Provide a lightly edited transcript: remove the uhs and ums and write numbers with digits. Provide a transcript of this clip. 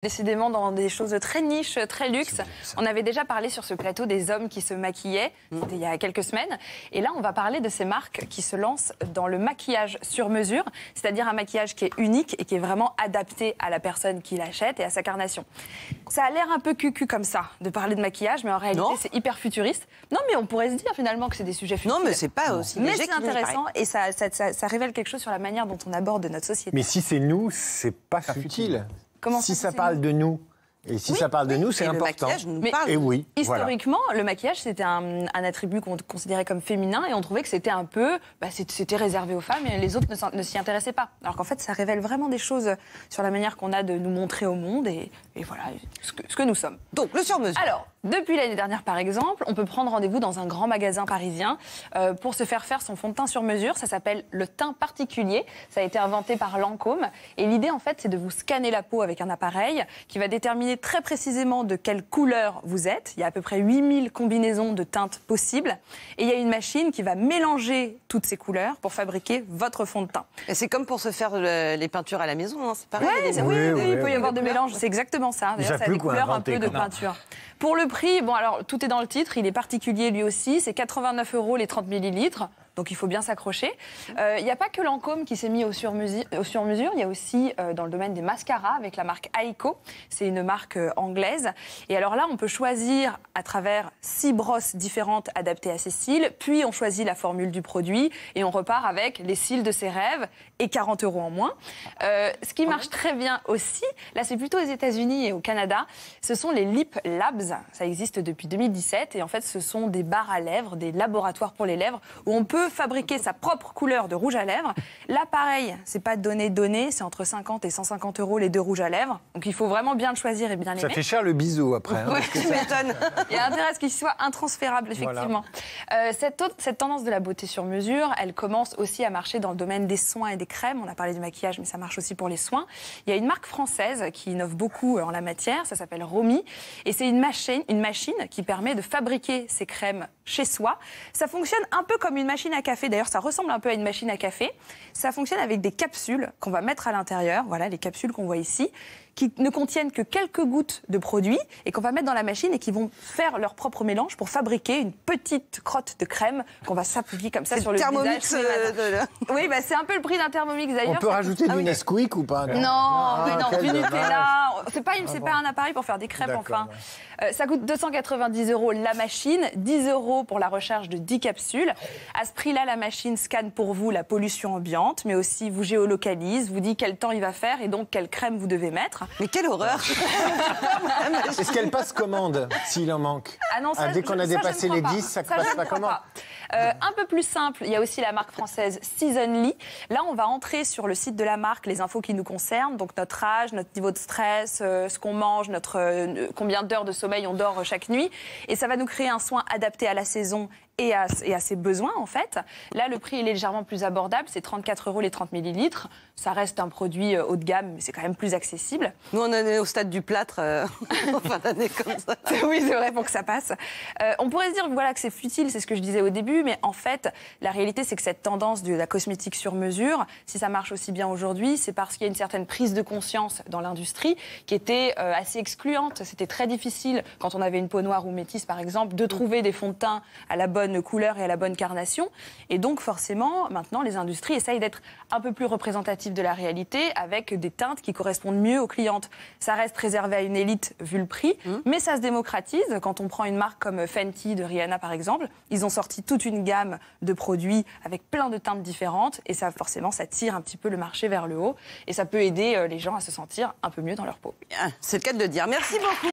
Décidément dans des choses très niches, très luxe. On avait déjà parlé sur ce plateau des hommes qui se maquillaient, c'était il y a quelques semaines. Et là, on va parler de ces marques qui se lancent dans le maquillage sur mesure, c'est-à-dire un maquillage qui est unique et qui est vraiment adapté à la personne qui l'achète et à sa carnation. Ça a l'air un peu cucu comme ça, de parler de maquillage, mais en réalité, c'est hyper futuriste. Non, mais on pourrait se dire finalement que c'est des sujets futiles. Non, mais c'est pas aussi léger. Mais c'est intéressant et ça révèle quelque chose sur la manière dont on aborde notre société. Mais si c'est nous, c'est pas futile. Comment si ça parle de nous, et si ça parle de nous, c'est important. Le maquillage nous Mais parle. Et oui, historiquement, le maquillage, c'était un attribut qu'on considérait comme féminin et on trouvait que c'était un peu... c'était réservé aux femmes et les autres ne s'y intéressaient pas. Alors qu'en fait, ça révèle vraiment des choses sur la manière qu'on a de nous montrer au monde et voilà ce que nous sommes. Donc, le sur-mesure. Alors, depuis l'année dernière, par exemple, on peut prendre rendez-vous dans un grand magasin parisien pour se faire son fond de teint sur mesure. Ça s'appelle le teint particulier. Ça a été inventé par Lancôme. Et l'idée, en fait, c'est de vous scanner la peau avec un appareil qui va déterminer très précisément de quelle couleur vous êtes. Il y a à peu près 8000 combinaisons de teintes possibles. Et il y a une machine qui va mélanger toutes ces couleurs pour fabriquer votre fond de teint. Et c'est comme pour se faire les peintures à la maison, hein, c'est pareil. Oui, il peut y avoir de mélange. C'est exactement ça. D'ailleurs, ça a des couleurs un peu de peinture. Pour le prix, bon alors tout est dans le titre, il est particulier lui aussi, c'est 89 € les 30 millilitres. Donc il faut bien s'accrocher. Il n'y a pas que Lancôme qui s'est mis au sur-mesure, il y a aussi dans le domaine des mascaras avec la marque Ayco. C'est une marque anglaise. Et alors là, on peut choisir à travers 6 brosses différentes adaptées à ses cils, puis on choisit la formule du produit et on repart avec les cils de ses rêves et 40 € en moins. Ce qui marche très bien aussi, là c'est plutôt aux États-Unis et au Canada, ce sont les Lip Labs. Ça existe depuis 2017 et en fait ce sont des barres à lèvres, des laboratoires pour les lèvres où on peut fabriquer sa propre couleur de rouge à lèvres. Là, pareil, c'est pas donné, c'est entre 50 et 150 € les 2 rouges à lèvres. Donc il faut vraiment bien le choisir et bien l'aimer. Ça fait cher le bisou après. Hein, Ouais, tu m'étonnes. Il y a intérêt à ce qu'il soit intransférable, effectivement. Voilà. Cette tendance de la beauté sur mesure, elle commence aussi à marcher dans le domaine des soins et des crèmes. On a parlé du maquillage, mais ça marche aussi pour les soins. Il y a une marque française qui innove beaucoup en la matière, ça s'appelle Romy. Et c'est une machine qui permet de fabriquer ces crèmes chez soi. Ça fonctionne un peu comme une machine à café. D'ailleurs, ça ressemble un peu à une machine à café. Ça fonctionne avec des capsules qu'on va mettre à l'intérieur. Voilà, les capsules qu'on voit ici, qui ne contiennent que quelques gouttes de produit et qu'on va mettre dans la machine et qui vont faire leur propre mélange pour fabriquer une petite crotte de crème qu'on va s'appliquer comme ça sur le Thermomix visage. Oui, c'est un peu le prix d'un Thermomix d'ailleurs. On peut rajouter du Nesquik ou pas? Non, du Nutella. C'est pas un appareil pour faire des crêpes, enfin. Ça coûte 290 € la machine, 10 € pour la recharge de 10 capsules. À ce prix-là, la machine scanne pour vous la pollution ambiante, mais aussi vous géolocalise, vous dit quel temps il va faire et donc quelle crème vous devez mettre. Mais quelle horreur. Est-ce qu'elle passe commande s'il en manque? Ah non, dès qu'on a dépassé les 10, ça passe pas commande. Un peu plus simple, il y a aussi la marque française Seasonly. Là, on va entrer sur le site de la marque les infos qui nous concernent, donc notre âge, notre niveau de stress, ce qu'on mange, combien d'heures de sommeil on dort chaque nuit. Et ça va nous créer un soin adapté à la saison et à ses besoins, en fait. Là, le prix est légèrement plus abordable, c'est 34 € les 30 millilitres. Ça reste un produit haut de gamme, mais c'est quand même plus accessible. Nous, on est au stade du plâtre en fin d'année comme ça. Oui, c'est vrai, pour que ça passe. On pourrait se dire que c'est futile, c'est ce que je disais au début, mais en fait, la réalité, c'est que cette tendance de la cosmétique sur mesure, si ça marche aussi bien aujourd'hui, c'est parce qu'il y a une certaine prise de conscience dans l'industrie qui était assez excluante. C'était très difficile, quand on avait une peau noire ou métisse, par exemple, de trouver des fonds de teint à la bonne couleur et à la bonne carnation. Et donc, forcément, maintenant, les industries essayent d'être un peu plus représentatives de la réalité avec des teintes qui correspondent mieux aux clientes. Ça reste réservé à une élite vu le prix, mais ça se démocratise. Quand on prend une marque comme Fenty de Rihanna, par exemple, ils ont sorti toute une gamme de produits avec plein de teintes différentes et ça, forcément, ça tire un petit peu le marché vers le haut et ça peut aider les gens à se sentir un peu mieux dans leur peau. C'est le cas de le dire. Merci beaucoup.